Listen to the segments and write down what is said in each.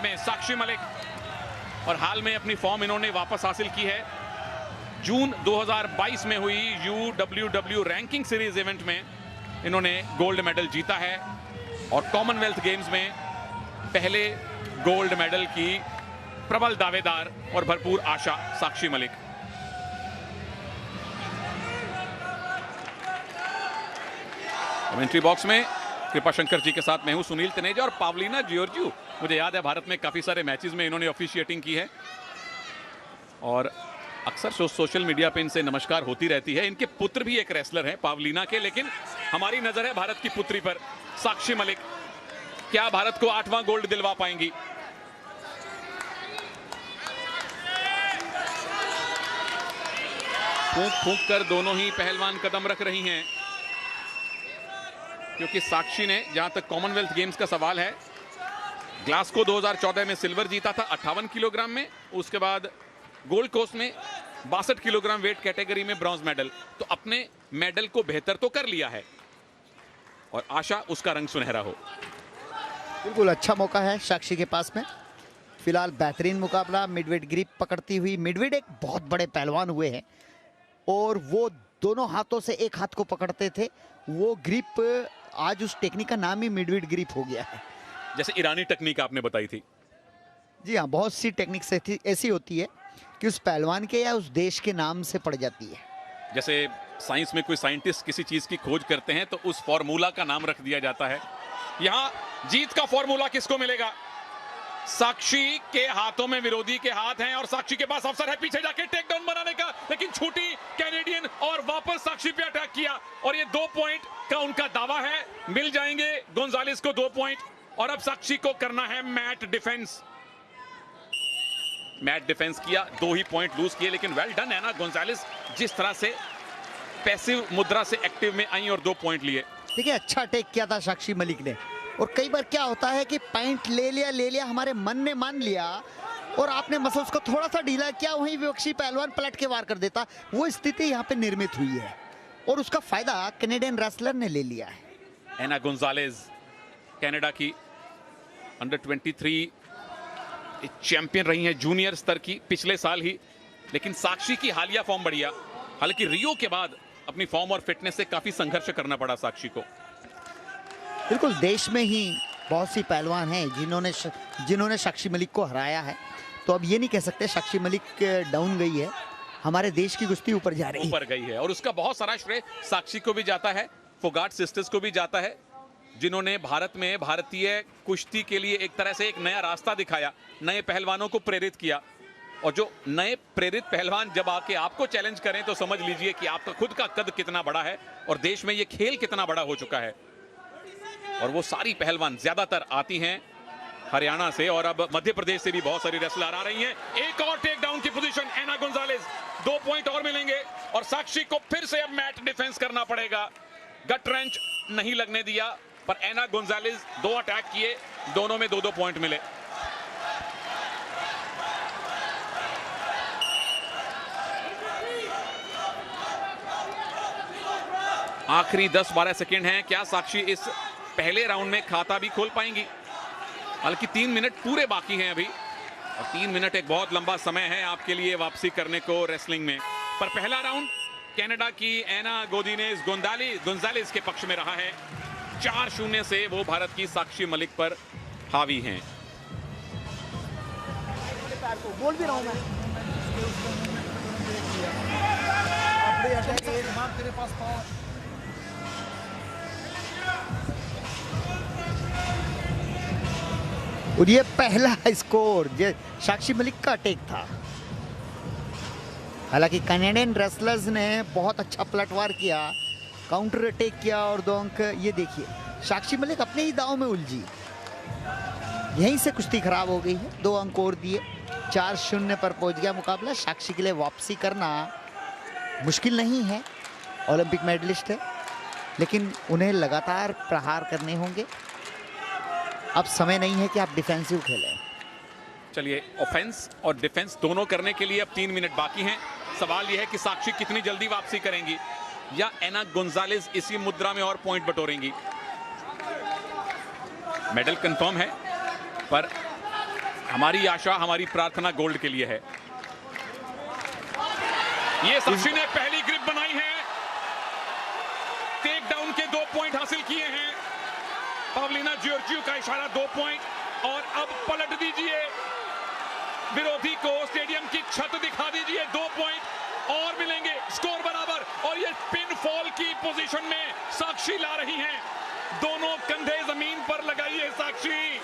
में साक्षी मलिक, और हाल में अपनी फॉर्म इन्होंने वापस हासिल की है। जून 2022 में हुई UWW रैंकिंग सीरीज इवेंट में इन्होंने गोल्ड मेडल जीता है और कॉमनवेल्थ गेम्स में पहले गोल्ड मेडल की प्रबल दावेदार और भरपूर आशा साक्षी मलिक। कमेंट्री बॉक्स में कृपा शंकर जी के साथ मैं हूं सुनील तनेजा और पावलीना जियोर्जियू। मुझे याद है भारत में काफी सारे मैचेस में इन्होंने ऑफिशिएटिंग की है और अक्सर सोशल मीडिया पे इनसे नमस्कार होती रहती है। इनके पुत्र भी एक रेसलर हैं पावलीना के, लेकिन हमारी नजर है भारत की पुत्री पर, साक्षी मलिक। क्या भारत को 8वां गोल्ड दिलवा पाएंगी? फूंक फूंक कर दोनों ही पहलवान कदम रख रही हैं, क्योंकि साक्षी ने, जहां तक कॉमनवेल्थ गेम्स का सवाल है, ग्लासगो 2014 में सिल्वर जीता था 58 किलोग्राम में। उसके बाद गोल्ड कोस्ट में 62 किलोग्राम वेट कैटेगरी में ब्रॉन्ज मेडल। तो अपने मेडल को बेहतर तो कर लिया है और आशा उसका रंग सुनहरा हो। बिल्कुल अच्छा मौका है साक्षी के पास में। फिलहाल बेहतरीन मुकाबला, मिडवेट ग्रिप पकड़ती हुई। मिडवेट एक बहुत बड़े पहलवान हुए हैं और वो दोनों हाथों से एक हाथ को पकड़ते थे। वो ग्रिप, आज उस टेक्निक का नाम ही मिडवेट ग्रिप हो गया है। जैसे ईरानी टेक्निक आपने बताई थी। जी हाँ, बहुत सी टेक्निक्स ऐसी होती है कि उस पहलवान के या उस देश के नाम से पड़ जाती है। जैसे साइंस में कोई साइंटिस्ट किसी चीज की खोज करते हैं तो उस फॉर्मूला का नाम रख दिया जाता है। यहां जीत का फॉर्मूला किसको मिलेगा? साक्षी के हाथों में विरोधी के हाथ हैं और साक्षी के पास अवसर है पीछे जाके टेक डाउन बनाने का, लेकिन छूटी कैनेडियन और वापस साक्षी पे अटैक किया और ये 2 पॉइंट का उनका दावा है। मिल जाएंगे गोंजालेस को 2 पॉइंट और अब साक्षी को करना है मैट डिफेंस। मैट डिफेंस किया, 2 ही पॉइंट लूज किए, लेकिन वेल डन है ना गोंजालेस, जिस तरह से पैसिव मुद्रा से एक्टिव में आई और 2 पॉइंट लिए। देखिए अच्छा अटैक किया था साक्षी मलिक ने। और कई बार क्या होता है कि पॉइंट ले लिया, हमारे मन ने मान लिया और आपने मसल्स को थोड़ा सा ढीला किया, वहीं विपक्षी पहलवान पलट के वार कर देता। वो स्थिति यहाँ पे निर्मित हुई है और उसका फायदा कैनेडियन रेसलर ने ले लिया है। एना गोंजालेस कनाडा की अंडर 23 चैंपियन रही हैं, जूनियर स्तर की, पिछले साल ही। लेकिन साक्षी की हालिया फॉर्म बढ़िया, हालांकि रियो के बाद अपनी फॉर्म और फिटनेस से काफी संघर्ष करना पड़ा साक्षी को। बिल्कुल, देश में ही बहुत सी पहलवान हैं जिन्होंने साक्षी मलिक को हराया है। तो अब ये नहीं कह सकते साक्षी मलिक डाउन गई है, हमारे देश की कुश्ती ऊपर जा रही है। ऊपर गई है और उसका बहुत सारा श्रेय साक्षी को भी जाता है, फोगाट सिस्टर्स को भी जाता है, जिन्होंने भारत में भारतीय कुश्ती के लिए एक तरह से एक नया रास्ता दिखाया, नए पहलवानों को प्रेरित किया। और जो नए प्रेरित पहलवान जब आके आपको चैलेंज करें तो समझ लीजिए कि आपका खुद का कद कितना बड़ा है और देश में ये खेल कितना बड़ा हो चुका है। और वो सारी पहलवान ज्यादातर आती हैं हरियाणा से और अब मध्य प्रदेश से भी बहुत सारी रेसलर आ रही हैं। एक और टेक डाउन की पोजीशन, एना गोंजालेस, 2 पॉइंट और मिलेंगे और साक्षी को फिर से अब मैट डिफेंस करना पड़ेगा। गट रेंच नहीं लगने दिया, पर एना गोंजालेस 2 अटैक किए, दोनों में 2-2 पॉइंट मिले। आखिरी 10-12 सेकंड हैं, क्या साक्षी इस पहले राउंड में खाता भी खोल पाएंगी? हालांकि 3 मिनट पूरे बाकी हैं अभी और 3 मिनट एक बहुत लंबा समय है आपके लिए वापसी करने को रेसलिंग में। पर पहला राउंड कनाडा की एना गोंजालेस के पक्ष में रहा है। 4-0 से वो भारत की साक्षी मलिक पर हावी हैं। बोल भी रहा हूं मैं। और ये पहला स्कोर जो साक्षी मलिक का अटैक था। हालांकि कैनेडियन रेसलर्स ने बहुत अच्छा पलटवार किया, काउंटर अटैक किया और 2 अंक। ये देखिए साक्षी मलिक अपने ही दांव में उलझी, यहीं से कुश्ती खराब हो गई है। 2 अंक और दिए, 4-0 पर पहुंच गया मुकाबला। साक्षी के लिए वापसी करना मुश्किल नहीं है, ओलंपिक मेडलिस्ट है, लेकिन उन्हें लगातार प्रहार करने होंगे। अब समय नहीं है कि आप डिफेंसिव खेलें। चलिए, ऑफेंस और डिफेंस दोनों करने के लिए अब 3 मिनट बाकी हैं। सवाल यह है कि साक्षी कितनी जल्दी वापसी करेंगी या एना गोंजालेस इसी मुद्रा में और पॉइंट बटोरेंगी। मेडल कंफर्म है, पर हमारी आशा, हमारी प्रार्थना गोल्ड के लिए है। ये साक्षी ने पहली ग्रिप बनाई है, टेक डाउन के 2 पॉइंट हासिल किए हैं। पवलिना जॉर्जियो का इशारा 2 पॉइंट, और अब पलट दीजिए विरोधी को, स्टेडियम की छत दिखा दीजिए, 2 पॉइंट और मिलेंगे, स्कोर बराबर। और ये पिन फॉल की पोजीशन में साक्षी ला रही हैं, दोनों कंधे जमीन पर लगाइए साक्षी,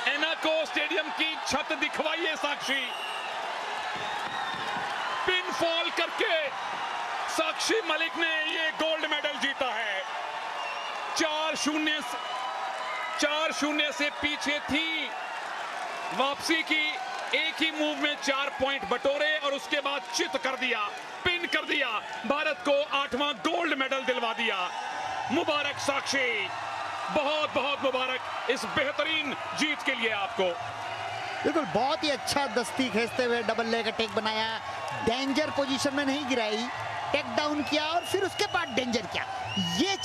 एना को स्टेडियम की छत दिखवाइए साक्षी। पिन फॉल करके साक्षी मलिक ने ये गोल्ड मेडल जीता है। 4-0 से पीछे थी, वापसी की, एक ही मूव में 4 पॉइंट बटोरे और उसके बाद चित कर दिया, पिन कर दिया, भारत को 8वां गोल्ड मेडल दिलवा दिया। मुबारक साक्षी, बहुत बहुत मुबारक इस बेहतरीन जीत के लिए आपको। बिल्कुल, बहुत ही अच्छा दस्ती खींचते हुए डबल लेग अटैक बनाया, डेंजर पोजीशन में नहीं गिराई, टेक डाउन किया और फिर उसके बाद डेंजर किया। ये